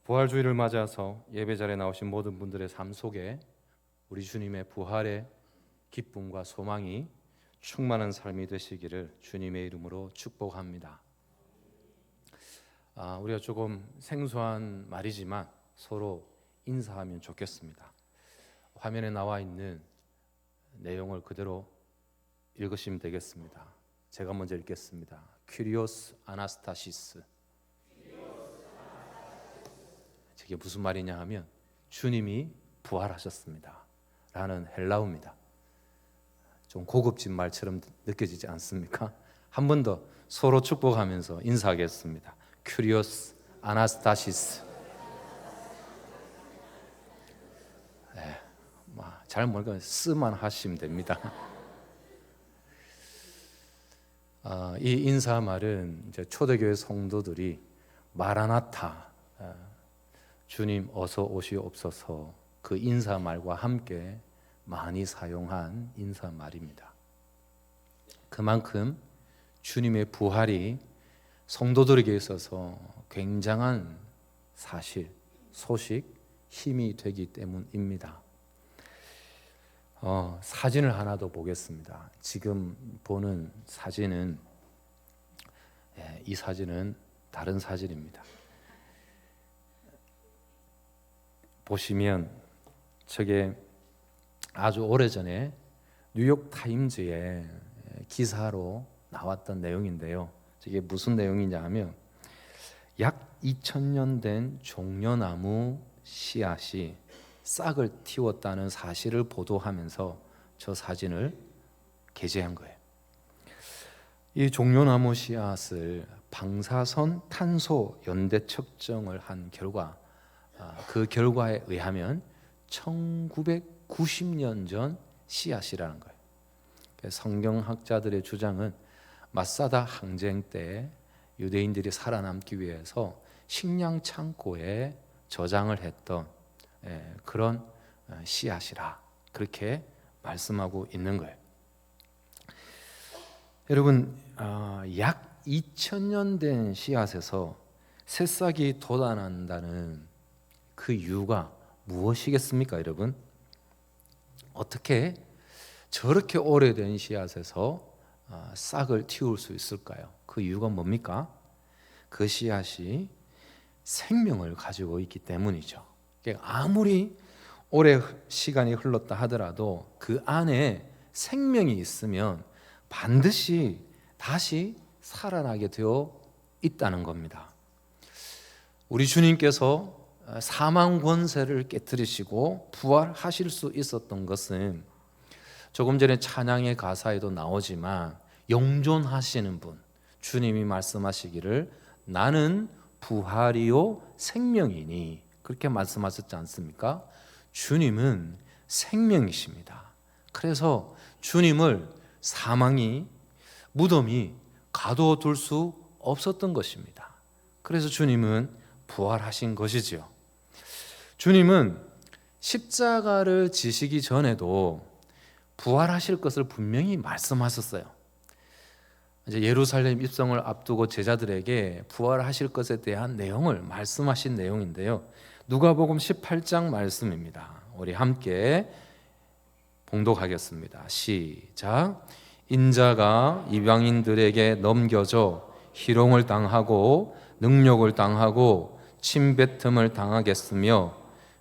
부활주의를 맞아서 예배 자리에 나오신 모든 분들의 삶 속에 우리 주님의 부활의 기쁨과 소망이 충만한 삶이 되시기를 주님의 이름으로 축복합니다. 우리가 조금 생소한 말이지만 서로 인사하면 좋겠습니다. 화면에 나와 있는 내용을 그대로 읽으시면 되겠습니다. 제가 먼저 읽겠습니다. 퀴리오스 아나스타시스. 이게 무슨 말이냐 하면 주님이 부활하셨습니다 라는 헬라어입니다. 좀 고급진 말처럼 느껴지지 않습니까? 한 번 더 서로 축복하면서 인사하겠습니다. 큐리오스 아나스타시스. 잘 모르니까 쓰만 하시면 됩니다. 이 인사말은 이제 초대교회 성도들이 마라나타, 주님 어서 오시옵소서, 그 인사말과 함께 많이 사용한 인사말입니다. 그만큼 주님의 부활이 성도들에게 있어서 굉장한 사실, 소식, 힘이 되기 때문입니다. 사진을 하나 더 보겠습니다. 지금 보는 사진은 이 사진은 다른 사진입니다. 보시면 저게 아주 오래전에 뉴욕 타임즈의 기사로 나왔던 내용인데요. 저게 무슨 내용이냐 하면 약 2000년 된 종려나무 씨앗이 싹을 틔웠다는 사실을 보도하면서 저 사진을 게재한 거예요. 이 종려나무 씨앗을 방사선 탄소 연대 측정을 한 결과, 그 결과에 의하면 1990년 전 씨앗이라는 거예요. 성경학자들의 주장은 마사다 항쟁 때 유대인들이 살아남기 위해서 식량 창고에 저장을 했던 그런 씨앗이라 그렇게 말씀하고 있는 거예요. 여러분, 약 2000년 된 씨앗에서 새싹이 돋아난다는 그 이유가 무엇이겠습니까, 여러분? 어떻게 저렇게 오래된 씨앗에서 싹을 틔울 수 있을까요? 그 이유가 뭡니까? 그 씨앗이 생명을 가지고 있기 때문이죠. 아무리 오래 시간이 흘렀다 하더라도 그 안에 생명이 있으면 반드시 다시 살아나게 되어 있다는 겁니다. 우리 주님께서 사망 권세를 깨뜨리시고 부활하실 수 있었던 것은 조금 전에 찬양의 가사에도 나오지만 영존하시는 분, 주님이 말씀하시기를 나는 부활이요 생명이니 그렇게 말씀하셨지 않습니까? 주님은 생명이십니다. 그래서 주님을 사망이, 무덤이 가둬둘 수 없었던 것입니다. 그래서 주님은 부활하신 것이지요. 주님은 십자가를 지시기 전에도 부활하실 것을 분명히 말씀하셨어요. 이제 예루살렘 입성을 앞두고 제자들에게 부활하실 것에 대한 내용을 말씀하신 내용인데요. 누가복음 18장 말씀입니다. 우리 함께 봉독하겠습니다. 시작. 인자가 이방인들에게 넘겨져 희롱을 당하고 능욕을 당하고 침뱉음을 당하겠으며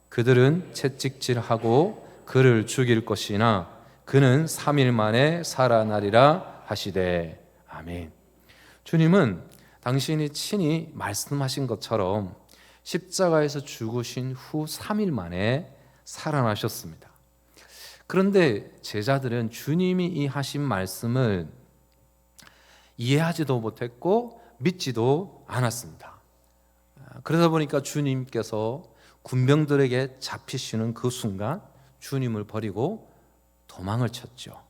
그들은 채찍질하고 그를 죽일 것이나 그는 3일 만에 살아나리라 하시되. 아멘. 주님은 당신이 친히 말씀하신 것처럼 십자가에서 죽으신 후 3일 만에 살아나셨습니다. 그런데 제자들은 주님이 이 하신 말씀을 이해하지도 못했고 믿지도 않았습니다. 그러다 보니까 주님께서 군병들에게 잡히시는 그 순간 주님을 버리고 도망을 쳤죠.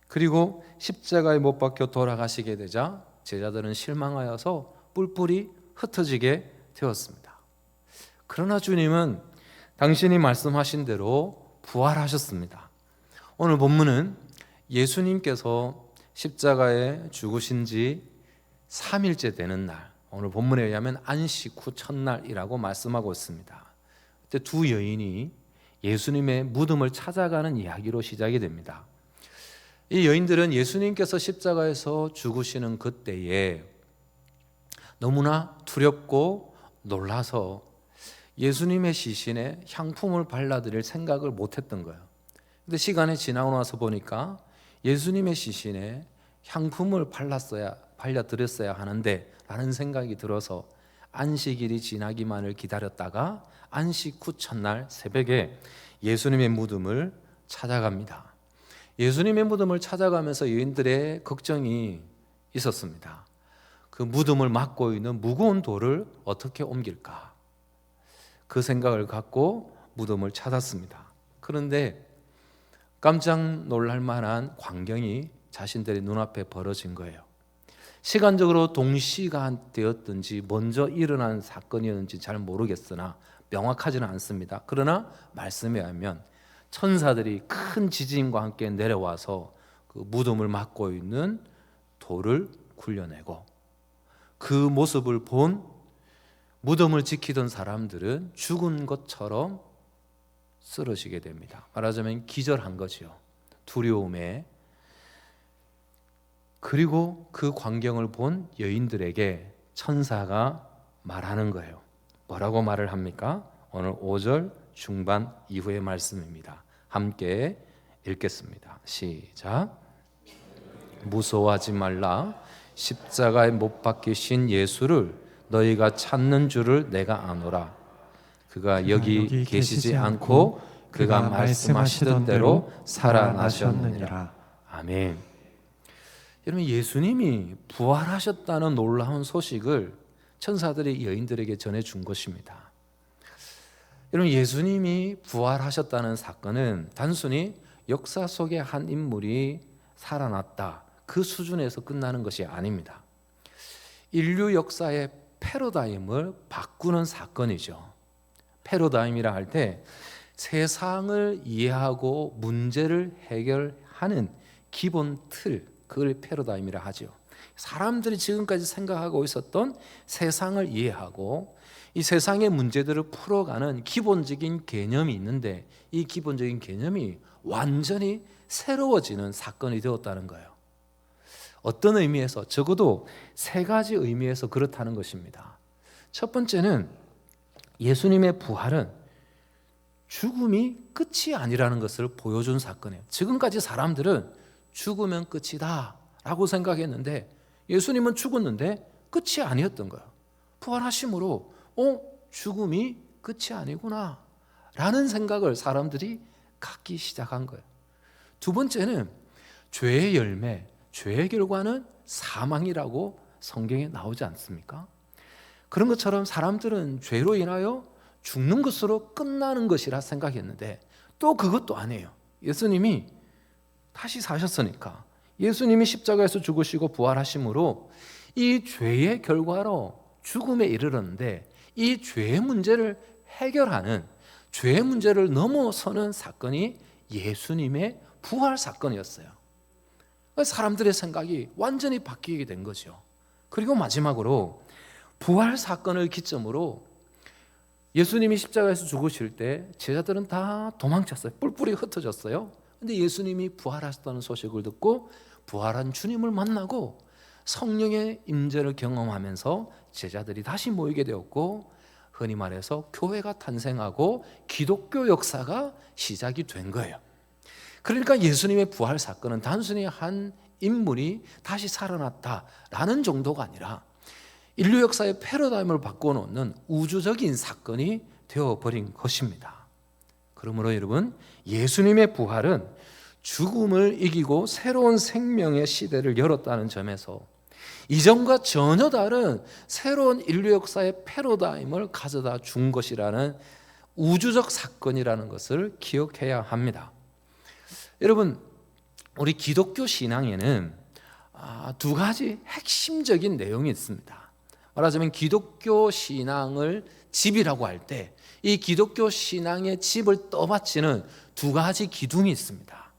그리고 십자가에 못 박혀 돌아가시게 되자 제자들은 실망하여서 뿔뿔이 흩어지게 되었습니다. 그러나 주님은 당신이 말씀하신 대로 부활하셨습니다. 오늘 본문은 예수님께서 십자가에 죽으신 지 3일째 되는 날, 오늘 본문에 의하면 안식 후 첫날이라고 말씀하고 있습니다. 그때 두 여인이 예수님의 무덤을 찾아가는 이야기로 시작이 됩니다. 이 여인들은 예수님께서 십자가에서 죽으시는 그때에 너무나 두렵고 놀라서 예수님의 시신에 향품을 발라드릴 생각을 못했던 거예요. 근데 시간이 지나고 나서 보니까 예수님의 시신에 향품을 발라드렸어야 하는데 라는 생각이 들어서 안식일이 지나기만을 기다렸다가 안식 후 첫날 새벽에 예수님의 무덤을 찾아갑니다. 예수님의 무덤을 찾아가면서 여인들의 걱정이 있었습니다. 그 무덤을 막고 있는 무거운 돌을 어떻게 옮길까? 그 생각을 갖고 무덤을 찾았습니다. 그런데 깜짝 놀랄 만한 광경이 자신들의 눈앞에 벌어진 거예요. 시간적으로 동시간대였든지 먼저 일어난 사건이었는지 잘 모르겠으나 명확하지는 않습니다. 그러나 말씀에 의하면 천사들이 큰 지진과 함께 내려와서 그 무덤을 막고 있는 돌을 굴려내고 그 모습을 본 무덤을 지키던 사람들은 죽은 것처럼 쓰러지게 됩니다. 말하자면 기절한 거지요. 두려움에. 그리고 그 광경을 본 여인들에게 천사가 말하는 거예요. 뭐라고 말을 합니까? 오늘 5절 중반 이후의 말씀입니다. 함께 읽겠습니다. 시작. 무서워하지 말라. 십자가에 못 박히신 예수를 너희가 찾는 줄을 내가 아노라. 그가 여기 계시지 않고 그가 말씀하시던 대로 살아나셨느니라. 아멘. 여러분, 예수님이 부활하셨다는 놀라운 소식을 천사들이 여인들에게 전해준 것입니다. 여러분, 예수님이 부활하셨다는 사건은 단순히 역사 속의 한 인물이 살아났다, 그 수준에서 끝나는 것이 아닙니다. 인류 역사의 패러다임을 바꾸는 사건이죠. 패러다임이라 할 때 세상을 이해하고 문제를 해결하는 기본 틀, 그걸 패러다임이라 하죠. 사람들이 지금까지 생각하고 있었던 세상을 이해하고 이 세상의 문제들을 풀어가는 기본적인 개념이 있는데 이 기본적인 개념이 완전히 새로워지는 사건이 되었다는 거예요. 어떤 의미에서? 적어도 세 가지 의미에서 그렇다는 것입니다. 첫 번째는 예수님의 부활은 죽음이 끝이 아니라는 것을 보여준 사건이에요. 지금까지 사람들은 죽으면 끝이다 라고 생각했는데 예수님은 죽었는데 끝이 아니었던 거예요. 부활하심으로 죽음이 끝이 아니구나 라는 생각을 사람들이 갖기 시작한 거예요. 두 번째는 죄의 열매, 죄의 결과는 사망이라고 성경에 나오지 않습니까? 그런 것처럼 사람들은 죄로 인하여 죽는 것으로 끝나는 것이라 생각했는데 또 그것도 아니에요. 예수님이 다시 사셨으니까 예수님이 십자가에서 죽으시고 부활하심으로 이 죄의 결과로 죽음에 이르렀는데 이 죄의 문제를 해결하는, 죄의 문제를 넘어서는 사건이 예수님의 부활 사건이었어요. 사람들의 생각이 완전히 바뀌게 된 거죠. 그리고 마지막으로 부활 사건을 기점으로 예수님이 십자가에서 죽으실 때 제자들은 다 도망쳤어요. 뿔뿔이 흩어졌어요. 근데 예수님이 부활하셨다는 소식을 듣고 부활한 주님을 만나고 성령의 임재를 경험하면서 제자들이 다시 모이게 되었고 흔히 말해서 교회가 탄생하고 기독교 역사가 시작이 된 거예요. 그러니까 예수님의 부활 사건은 단순히 한 인물이 다시 살아났다라는 정도가 아니라 인류 역사의 패러다임을 바꿔놓는 우주적인 사건이 되어버린 것입니다. 그러므로 여러분, 예수님의 부활은 죽음을 이기고 새로운 생명의 시대를 열었다는 점에서 이전과 전혀 다른 새로운 인류 역사의 패러다임을 가져다 준 것이라는 우주적 사건이라는 것을 기억해야 합니다. 여러분, 우리 기독교 신앙에는 두 가지 핵심적인 내용이 있습니다. 말하자면 기독교 신앙을 집이라고 할 때 이 기독교 신앙의 집을 떠받치는 두 가지 기둥이 있습니다.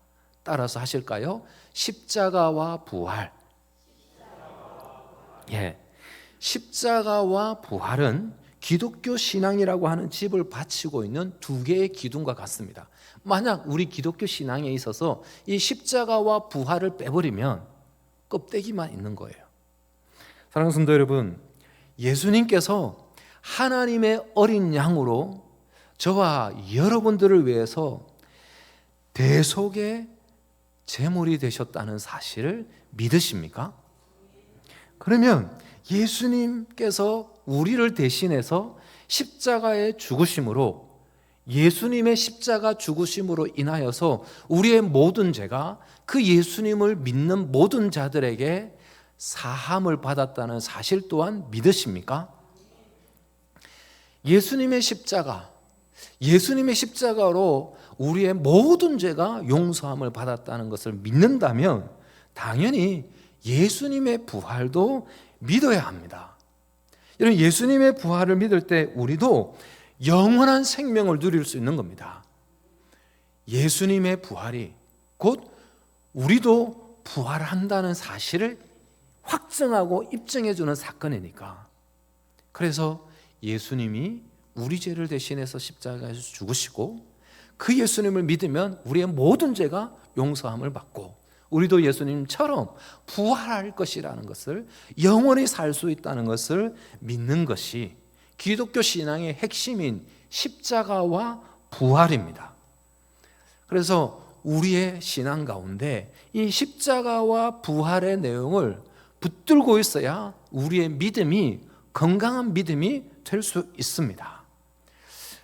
따라서 하실까요? 십자가와 부활. 예, 십자가와 부활은 기독교 신앙이라고 하는 집을 바치고 있는 두 개의 기둥과 같습니다. 만약 우리 기독교 신앙에 있어서 이 십자가와 부활을 빼버리면 껍데기만 있는 거예요. 사랑하는 성도 여러분, 예수님께서 하나님의 어린 양으로 저와 여러분들을 위해서 대속의 제물이 되셨다는 사실을 믿으십니까? 그러면 예수님께서 우리를 대신해서 십자가에 죽으심으로, 예수님의 십자가 죽으심으로 인하여서 우리의 모든 죄가 그 예수님을 믿는 모든 자들에게 사함을 받았다는 사실 또한 믿으십니까? 예수님의 십자가로 우리의 모든 죄가 용서함을 받았다는 것을 믿는다면 당연히 예수님의 부활도 믿어야 합니다. 여러분, 예수님의 부활을 믿을 때 우리도 영원한 생명을 누릴 수 있는 겁니다. 예수님의 부활이 곧 우리도 부활한다는 사실을 확증하고 입증해 주는 사건이니까. 그래서 예수님이 우리 죄를 대신해서 십자가에서 죽으시고 그 예수님을 믿으면 우리의 모든 죄가 용서함을 받고 우리도 예수님처럼 부활할 것이라는 것을, 영원히 살 수 있다는 것을 믿는 것이 기독교 신앙의 핵심인 십자가와 부활입니다. 그래서 우리의 신앙 가운데 이 십자가와 부활의 내용을 붙들고 있어야 우리의 믿음이 건강한 믿음이 될 수 있습니다.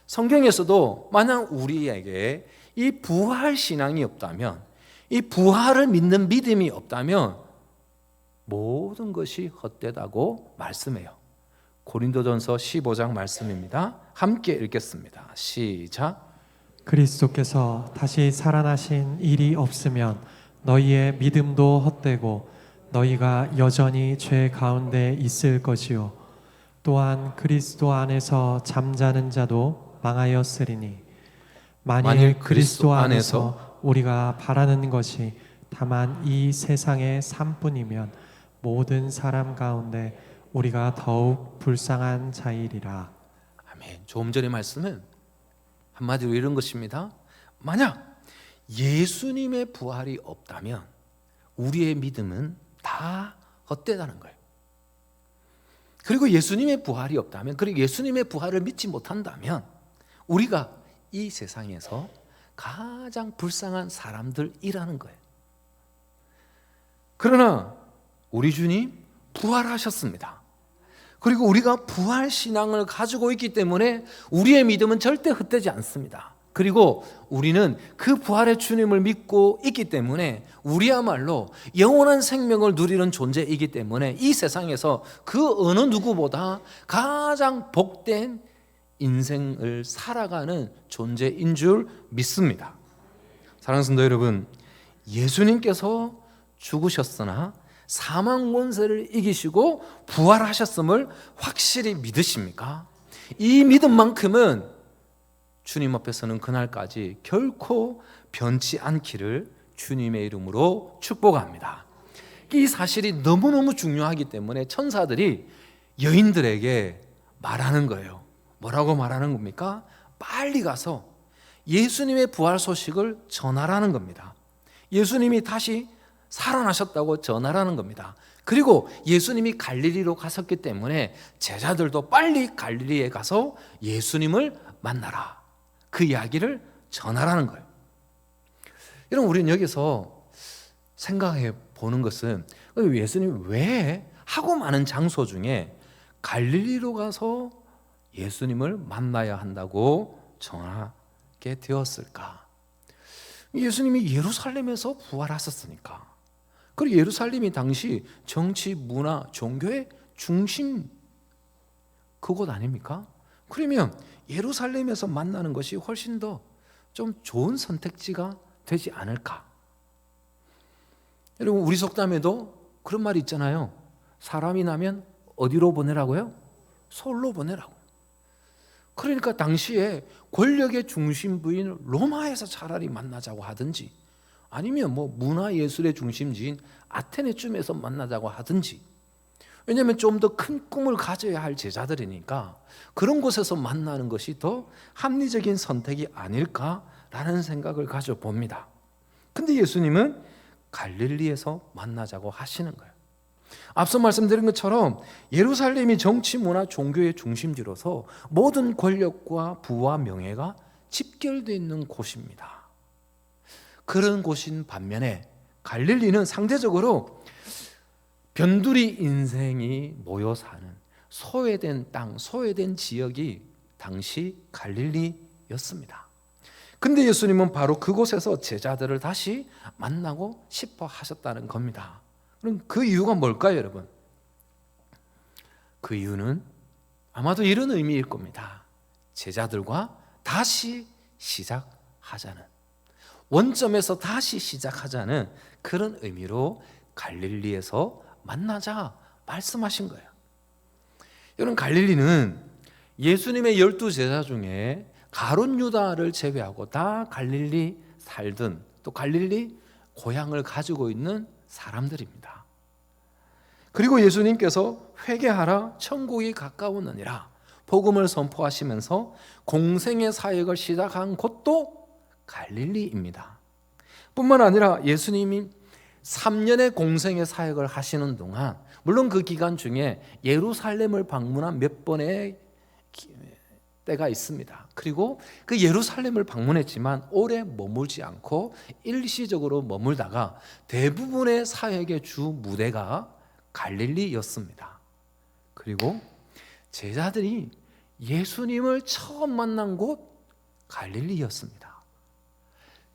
성경에서도 만약 우리에게 이 부활 신앙이 없다면, 이 부활을 믿는 믿음이 없다면 모든 것이 헛되다고 말씀해요. 고린도전서 15장 말씀입니다. 함께 읽겠습니다. 시작. 그리스도께서 다시 살아나신 일이 없으면 너희의 믿음도 헛되고 너희가 여전히 죄 가운데 있을 것이요 또한 그리스도 안에서 잠자는 자도 망하였으리니 만일 그리스도 안에서 우리가 바라는 것이 다만 이 세상의 삶뿐이면 모든 사람 가운데 우리가 더욱 불쌍한 자이리라. 아멘. 조금 전의 말씀은 한마디로 이런 것입니다. 만약 예수님의 부활이 없다면 우리의 믿음은 다 헛되다는 거예요. 그리고 예수님의 부활이 없다면, 그리고 예수님의 부활을 믿지 못한다면 우리가 이 세상에서 가장 불쌍한 사람들이라는 거예요. 그러나 우리 주님 부활하셨습니다. 그리고 우리가 부활 신앙을 가지고 있기 때문에 우리의 믿음은 절대 헛되지 않습니다. 그리고 우리는 그 부활의 주님을 믿고 있기 때문에 우리야말로 영원한 생명을 누리는 존재이기 때문에 이 세상에서 그 어느 누구보다 가장 복된 인생을 살아가는 존재인 줄 믿습니다. 사랑하는 성도 여러분, 예수님께서 죽으셨으나 사망 권세를 이기시고 부활하셨음을 확실히 믿으십니까? 이 믿음만큼은 주님 앞에서는 그날까지 결코 변치 않기를 주님의 이름으로 축복합니다. 이 사실이 너무너무 중요하기 때문에 천사들이 여인들에게 말하는 거예요. 뭐라고 말하는 겁니까? 빨리 가서 예수님의 부활 소식을 전하라는 겁니다. 예수님이 다시 살아나셨다고 전하라는 겁니다. 그리고 예수님이 갈릴리로 가셨기 때문에 제자들도 빨리 갈릴리에 가서 예수님을 만나라, 그 이야기를 전하라는 거예요. 여러분, 우리는 여기서 생각해 보는 것은 예수님이 왜 하고 많은 장소 중에 갈릴리로 가서 예수님을 만나야 한다고 정하게 되었을까? 예수님이 예루살렘에서 부활하셨으니까. 그리고 예루살렘이 당시 정치, 문화, 종교의 중심 그곳 아닙니까? 그러면 예루살렘에서 만나는 것이 훨씬 더 좀 좋은 선택지가 되지 않을까? 여러분, 우리 속담에도 그런 말이 있잖아요. 사람이 나면 어디로 보내라고요? 서울로 보내라고. 그러니까 당시에 권력의 중심부인 로마에서 차라리 만나자고 하든지, 아니면 문화예술의 중심지인 아테네쯤에서 만나자고 하든지. 왜냐하면 좀 더 큰 꿈을 가져야 할 제자들이니까 그런 곳에서 만나는 것이 더 합리적인 선택이 아닐까라는 생각을 가져봅니다. 근데 예수님은 갈릴리에서 만나자고 하시는 거예요. 앞서 말씀드린 것처럼 예루살렘이 정치, 문화, 종교의 중심지로서 모든 권력과 부와 명예가 집결되어 있는 곳입니다. 그런 곳인 반면에 갈릴리는 상대적으로 변두리 인생이 모여 사는 소외된 땅, 소외된 지역이 당시 갈릴리였습니다. 근데 예수님은 바로 그곳에서 제자들을 다시 만나고 싶어 하셨다는 겁니다. 그럼 그 이유가 뭘까요, 여러분? 그 이유는 아마도 이런 의미일 겁니다. 제자들과 다시 시작하자는, 원점에서 다시 시작하자는 그런 의미로 갈릴리에서 만나자 말씀하신 거예요. 여러분, 갈릴리는 예수님의 12 제자 중에 가룟 유다를 제외하고 다 갈릴리 살던, 또 갈릴리 고향을 가지고 있는 사람들입니다. 그리고 예수님께서 회개하라 천국이 가까웠느니라 복음을 선포하시면서 공생의 사역을 시작한 곳도 갈릴리입니다. 뿐만 아니라 예수님이 3년의 공생의 사역을 하시는 동안, 물론 그 기간 중에 예루살렘을 방문한 몇 번의 때가 있습니다. 그리고 그 예루살렘을 방문했지만 오래 머물지 않고 일시적으로 머물다가 대부분의 사역의 주 무대가 갈릴리였습니다. 그리고 제자들이 예수님을 처음 만난 곳 갈릴리였습니다.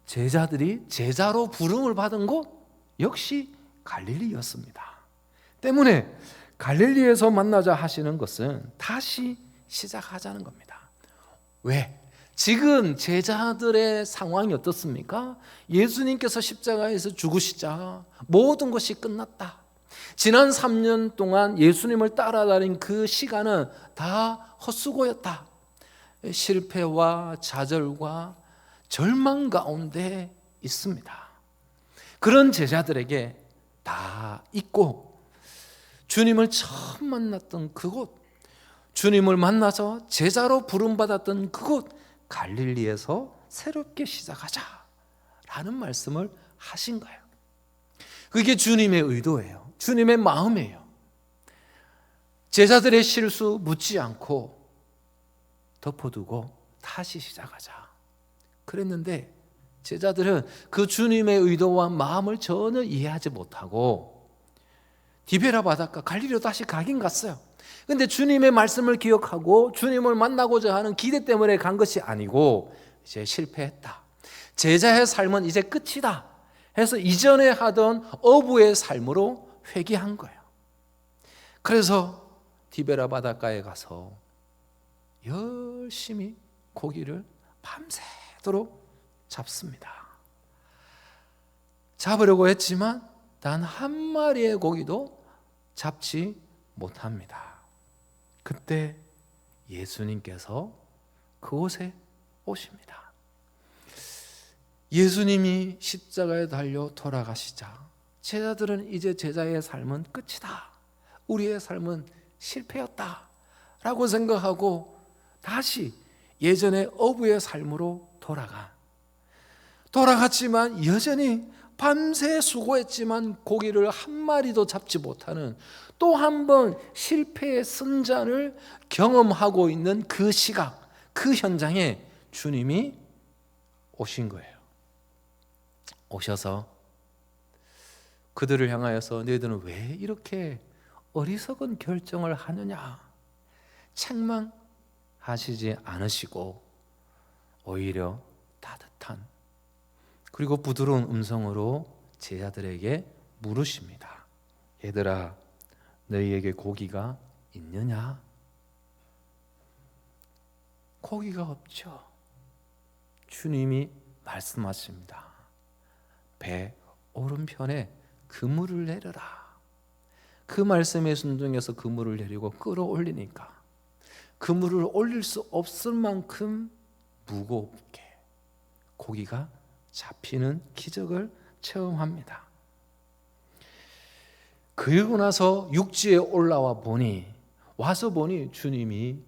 제자들이 제자로 부름을 받은 곳 역시 갈릴리였습니다. 때문에 갈릴리에서 만나자 하시는 것은 다시 시작하자는 겁니다. 왜? 지금 제자들의 상황이 어떻습니까? 예수님께서 십자가에서 죽으시자 모든 것이 끝났다. 지난 3년 동안 예수님을 따라다닌 그 시간은 다 헛수고였다. 실패와 좌절과 절망 가운데 있습니다. 그런 제자들에게 다 잊고 주님을 처음 만났던 그곳, 주님을 만나서 제자로 부름받았던 그곳 갈릴리에서 새롭게 시작하자라는 말씀을 하신 거예요. 그게 주님의 의도예요. 주님의 마음이에요. 제자들의 실수 묻지 않고 덮어두고 다시 시작하자 그랬는데, 제자들은 그 주님의 의도와 마음을 전혀 이해하지 못하고 디베라 바닷가 갈릴리로 다시 가긴 갔어요. 근데 주님의 말씀을 기억하고 주님을 만나고자 하는 기대 때문에 간 것이 아니고 이제 실패했다. 제자의 삶은 이제 끝이다 해서 이전에 하던 어부의 삶으로 회귀한 거예요. 그래서 디베라 바닷가에 가서 열심히 고기를 밤새도록 잡습니다. 잡으려고 했지만 단 한 마리의 고기도 잡지 못합니다. 그때 예수님께서 그곳에 오십니다. 예수님이 십자가에 달려 돌아가시자 제자들은 이제 제자의 삶은 끝이다, 우리의 삶은 실패였다 라고 생각하고 다시 예전의 어부의 삶으로 돌아갔지만 여전히 밤새 수고했지만 고기를 한 마리도 잡지 못하는 또 한 번 실패의 승잔을 경험하고 있는 그 시각, 그 현장에 주님이 오신 거예요. 오셔서 그들을 향하여서 너희들은 왜 이렇게 어리석은 결정을 하느냐 책망하시지 않으시고 오히려 따뜻한 그리고 부드러운 음성으로 제자들에게 물으십니다. 얘들아, 너희에게 고기가 있느냐? 고기가 없죠. 주님이 말씀하십니다. 배 오른편에 그물을 내려라. 그 말씀에 순종해서 그물을 내리고 끌어올리니까 그물을 올릴 수 없을 만큼 무겁게 고기가 잡히는 기적을 체험합니다. 그리고 나서 육지에 올라와 보니, 와서 보니 주님이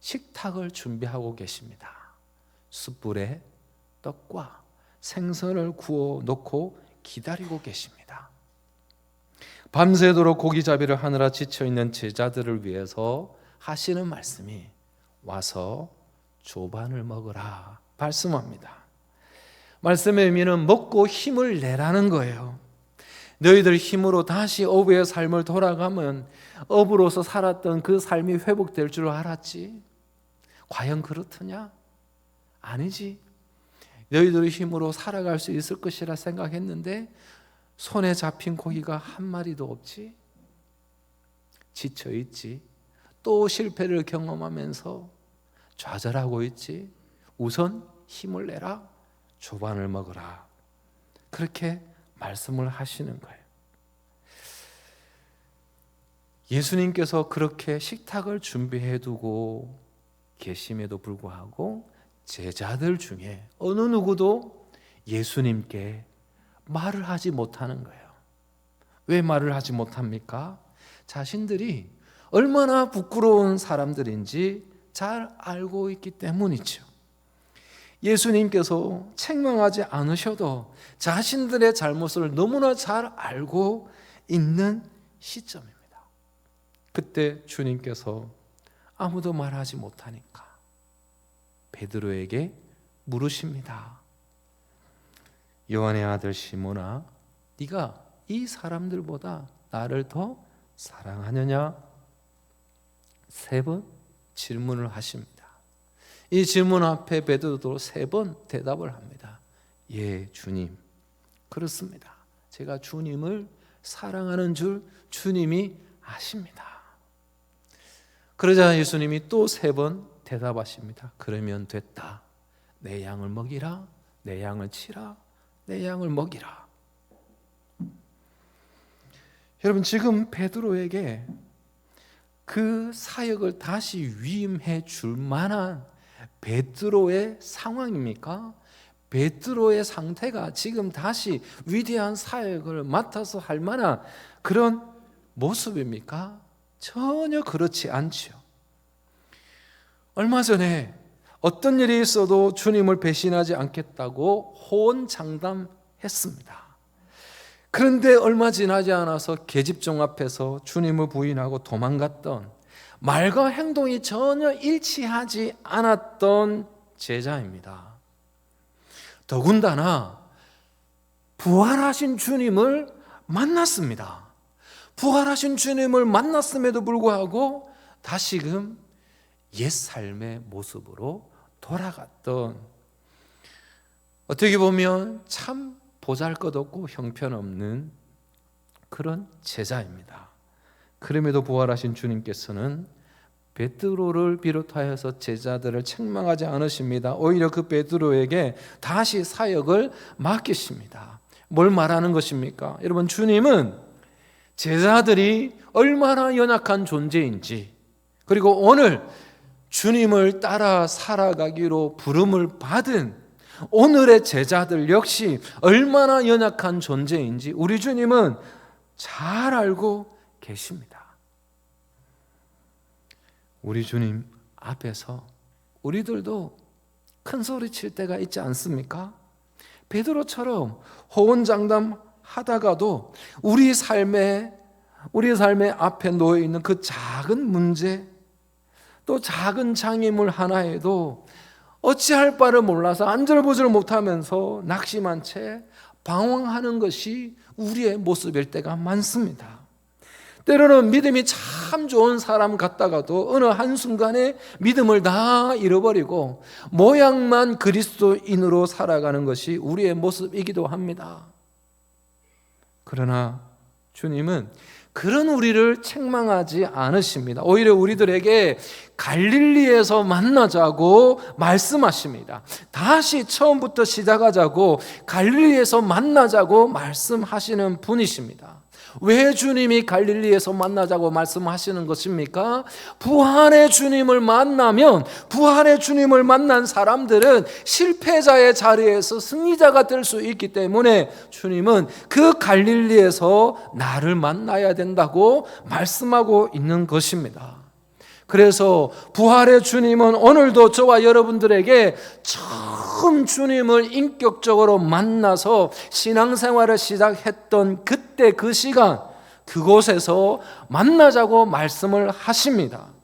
식탁을 준비하고 계십니다. 숯불에 떡과 생선을 구워 놓고 기다리고 계십니다. 밤새도록 고기잡이를 하느라 지쳐있는 제자들을 위해서 하시는 말씀이 와서 조반을 먹으라 말씀합니다. 말씀의 의미는 먹고 힘을 내라는 거예요. 너희들 힘으로 다시 어부의 삶을 돌아가면 어부로서 살았던 그 삶이 회복될 줄 알았지? 과연 그렇더냐? 아니지. 너희들의 힘으로 살아갈 수 있을 것이라 생각했는데 손에 잡힌 고기가 한 마리도 없지? 지쳐있지? 또 실패를 경험하면서 좌절하고 있지? 우선 힘을 내라. 조반을 먹으라. 그렇게 말씀을 하시는 거예요. 예수님께서 그렇게 식탁을 준비해 두고 계심에도 불구하고 제자들 중에 어느 누구도 예수님께 말을 하지 못하는 거예요. 왜 말을 하지 못합니까? 자신들이 얼마나 부끄러운 사람들인지 잘 알고 있기 때문이죠. 예수님께서 책망하지 않으셔도 자신들의 잘못을 너무나 잘 알고 있는 시점입니다. 그때 주님께서 아무도 말하지 못하니까 베드로에게 물으십니다. 요한의 아들 시몬아, 네가 이 사람들보다 나를 더 사랑하느냐? 3번 질문을 하십니다. 이 질문 앞에 베드로도 3번 대답을 합니다. 예, 주님, 그렇습니다. 제가 주님을 사랑하는 줄 주님이 아십니다. 그러자 예수님이 또 3번 대답하십니다. 그러면 됐다. 내 양을 먹이라. 내 양을 치라. 내 양을 먹이라. 여러분, 지금 베드로에게 그 사역을 다시 위임해 줄 만한 베드로의 상황입니까? 베드로의 상태가 지금 다시 위대한 사역을 맡아서 할 만한 그런 모습입니까? 전혀 그렇지 않죠. 얼마 전에 어떤 일이 있어도 주님을 배신하지 않겠다고 호언장담했습니다. 그런데 얼마 지나지 않아서 계집종 앞에서 주님을 부인하고 도망갔던, 말과 행동이 전혀 일치하지 않았던 제자입니다. 더군다나 부활하신 주님을 만났습니다. 부활하신 주님을 만났음에도 불구하고 다시금 옛 삶의 모습으로 돌아갔던, 어떻게 보면 참 보잘것없고 형편없는 그런 제자입니다. 그럼에도 부활하신 주님께서는 베드로를 비롯하여서 제자들을 책망하지 않으십니다. 오히려 그 베드로에게 다시 사역을 맡기십니다. 뭘 말하는 것입니까? 여러분, 주님은 제자들이 얼마나 연약한 존재인지, 그리고 오늘 주님을 따라 살아가기로 부름을 받은 오늘의 제자들 역시 얼마나 연약한 존재인지 우리 주님은 잘 알고 계십니다. 우리 주님 앞에서 우리들도 큰 소리 칠 때가 있지 않습니까? 베드로처럼 호언장담하다가도 우리 삶의 앞에 놓여 있는 그 작은 문제, 또 작은 장애물 하나에도 어찌할 바를 몰라서 안절부절 못하면서 낙심한 채 방황하는 것이 우리의 모습일 때가 많습니다. 때로는 믿음이 참 좋은 사람 같다가도 어느 한순간에 믿음을 다 잃어버리고 모양만 그리스도인으로 살아가는 것이 우리의 모습이기도 합니다. 그러나 주님은 그런 우리를 책망하지 않으십니다. 오히려 우리들에게 갈릴리에서 만나자고 말씀하십니다. 다시 처음부터 시작하자고, 갈릴리에서 만나자고 말씀하시는 분이십니다. 왜 주님이 갈릴리에서 만나자고 말씀하시는 것입니까? 부활의 주님을 만나면, 부활의 주님을 만난 사람들은 실패자의 자리에서 승리자가 될 수 있기 때문에 주님은 그 갈릴리에서 나를 만나야 된다고 말씀하고 있는 것입니다. 그래서 부활의 주님은 오늘도 저와 여러분들에게 처음 주님을 인격적으로 만나서 신앙생활을 시작했던 그때 그 시간, 그곳에서 만나자고 말씀을 하십니다.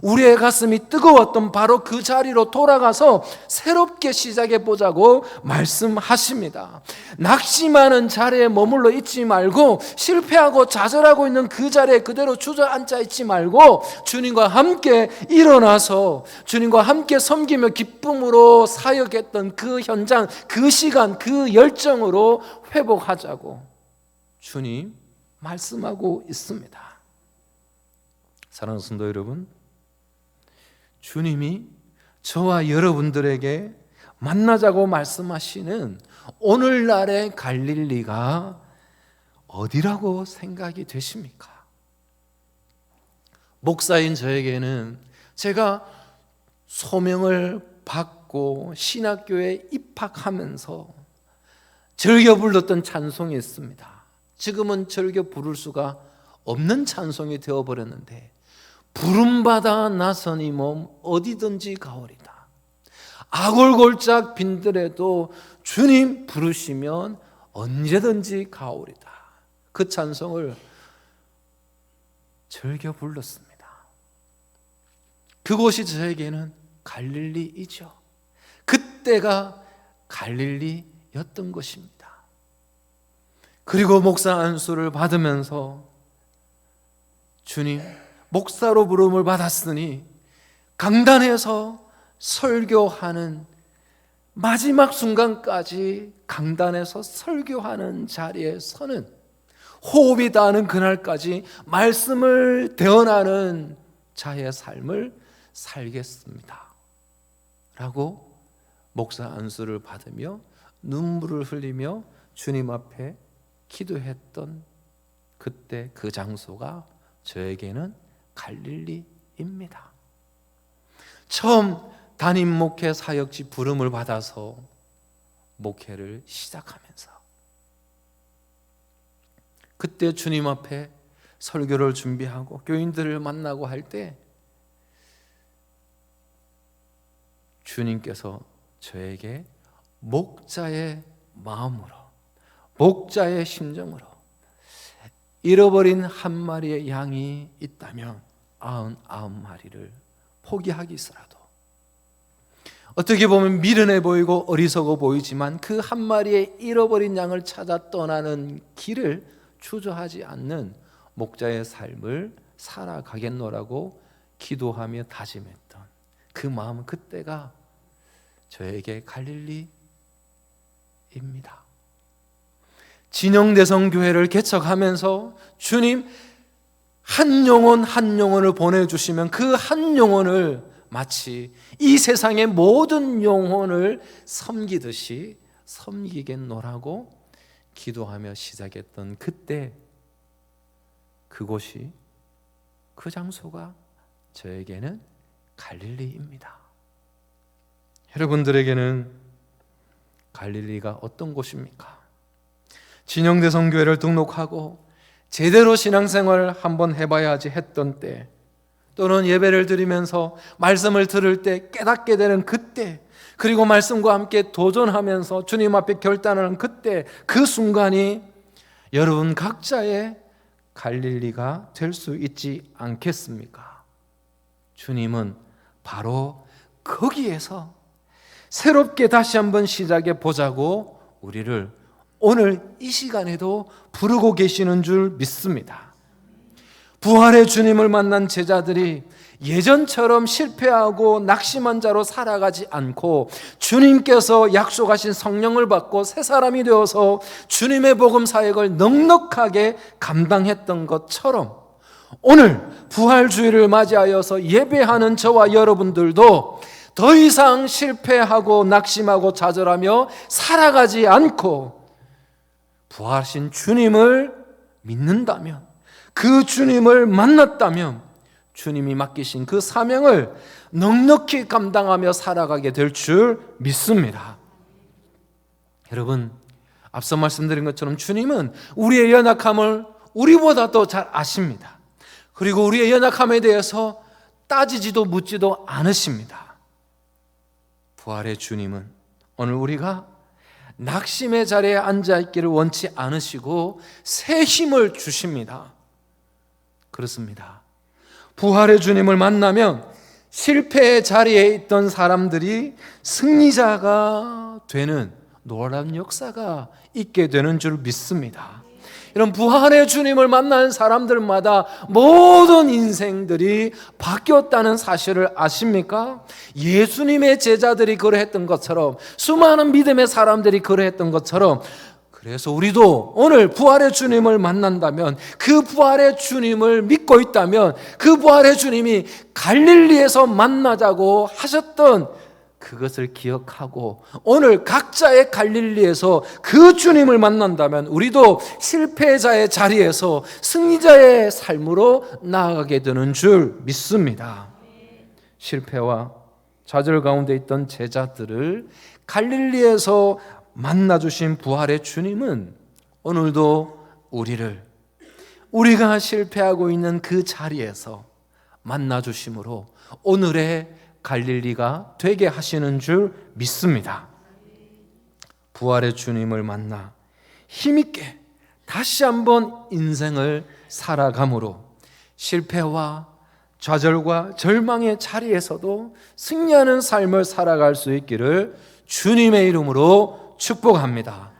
우리의 가슴이 뜨거웠던 바로 그 자리로 돌아가서 새롭게 시작해 보자고 말씀하십니다. 낙심하는 자리에 머물러 있지 말고, 실패하고 좌절하고 있는 그 자리에 그대로 주저앉아 있지 말고, 주님과 함께 일어나서 주님과 함께 섬기며 기쁨으로 사역했던 그 현장, 그 시간, 그 열정으로 회복하자고 주님 말씀하고 있습니다. 사랑하는 성도 여러분, 주님이 저와 여러분들에게 만나자고 말씀하시는 오늘날의 갈릴리가 어디라고 생각이 되십니까? 목사인 저에게는 제가 소명을 받고 신학교에 입학하면서 즐겨 불렀던 찬송이 있습니다. 지금은 즐겨 부를 수가 없는 찬송이 되어버렸는데, 부름받아 나선 이 몸 어디든지 가오리다. 아골골짝 빈들에도 주님 부르시면 언제든지 가오리다. 그 찬송을 즐겨 불렀습니다. 그곳이 저에게는 갈릴리이죠. 그때가 갈릴리였던 것입니다. 그리고 목사 안수를 받으면서 주님, 목사로 부름을 받았으니 강단에서 설교하는 마지막 순간까지 강단에서 설교하는 자리에 서는, 호흡이 닿는 그날까지 말씀을 대언하는 자의 삶을 살겠습니다 라고 목사 안수를 받으며 눈물을 흘리며 주님 앞에 기도했던 그때 그 장소가 저에게는 갈릴리입니다. 처음 담임 목회 사역지 부름을 받아서 목회를 시작하면서 그때 주님 앞에 설교를 준비하고 교인들을 만나고 할 때 주님께서 저에게 목자의 마음으로, 목자의 심정으로 잃어버린 한 마리의 양이 있다면 99마리를 포기하기서라도, 어떻게 보면 미련해 보이고 어리석어 보이지만 그 한 마리의 잃어버린 양을 찾아 떠나는 길을 주저하지 않는 목자의 삶을 살아가겠노라고 기도하며 다짐했던 그 마음, 그때가 저에게 갈릴리입니다. 진영대성교회를 개척하면서 주님 한 영혼 한 영혼을 보내주시면 그 한 영혼을 마치 이 세상의 모든 영혼을 섬기듯이 섬기겠노라고 기도하며 시작했던 그때, 그곳이, 그 장소가 저에게는 갈릴리입니다. 여러분들에게는 갈릴리가 어떤 곳입니까? 진영대성교회를 등록하고 제대로 신앙생활을 한번 해봐야지 했던 때, 또는 예배를 드리면서 말씀을 들을 때 깨닫게 되는 그때, 그리고 말씀과 함께 도전하면서 주님 앞에 결단하는 그때, 그 순간이 여러분 각자의 갈릴리가 될 수 있지 않겠습니까? 주님은 바로 거기에서 새롭게 다시 한번 시작해 보자고 우리를 오늘 이 시간에도 부르고 계시는 줄 믿습니다. 부활의 주님을 만난 제자들이 예전처럼 실패하고 낙심한 자로 살아가지 않고 주님께서 약속하신 성령을 받고 새 사람이 되어서 주님의 복음 사역을 넉넉하게 감당했던 것처럼, 오늘 부활주의를 맞이하여서 예배하는 저와 여러분들도 더 이상 실패하고 낙심하고 좌절하며 살아가지 않고 부활하신 주님을 믿는다면, 그 주님을 만났다면 주님이 맡기신 그 사명을 넉넉히 감당하며 살아가게 될 줄 믿습니다. 여러분, 앞서 말씀드린 것처럼 주님은 우리의 연약함을 우리보다 더 잘 아십니다. 그리고 우리의 연약함에 대해서 따지지도 묻지도 않으십니다. 부활의 주님은 오늘 우리가 낙심의 자리에 앉아있기를 원치 않으시고 새 힘을 주십니다. 그렇습니다. 부활의 주님을 만나면 실패의 자리에 있던 사람들이 승리자가 되는 놀라운 역사가 있게 되는 줄 믿습니다. 이런 부활의 주님을 만난 사람들마다 모든 인생들이 바뀌었다는 사실을 아십니까? 예수님의 제자들이 그러했던 것처럼, 수많은 믿음의 사람들이 그러했던 것처럼, 그래서 우리도 오늘 부활의 주님을 만난다면, 그 부활의 주님을 믿고 있다면, 그 부활의 주님이 갈릴리에서 만나자고 하셨던 그것을 기억하고 오늘 각자의 갈릴리에서 그 주님을 만난다면 우리도 실패자의 자리에서 승리자의 삶으로 나아가게 되는 줄 믿습니다. 실패와 좌절 가운데 있던 제자들을 갈릴리에서 만나주신 부활의 주님은 오늘도 우리가 실패하고 있는 그 자리에서 만나주심으로 오늘의 갈릴리가 되게 하시는 줄 믿습니다. 부활의 주님을 만나 힘있게 다시 한번 인생을 살아감으로 실패와 좌절과 절망의 자리에서도 승리하는 삶을 살아갈 수 있기를 주님의 이름으로 축복합니다.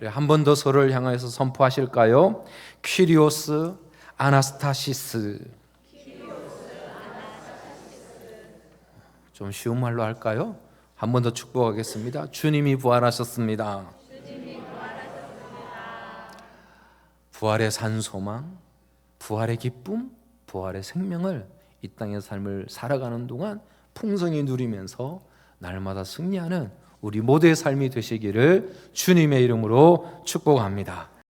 한 번 더 서로를 향해서 선포하실까요? 퀴리오스 아나스타시스. 좀 쉬운 말로 할까요? 한 번 더 축복하겠습니다. 주님이 부활하셨습니다. 부활의 산소망, 부활의 기쁨, 부활의 생명을 이 땅의 삶을 살아가는 동안 풍성히 누리면서 날마다 승리하는 우리 모두의 삶이 되시기를 주님의 이름으로 축복합니다.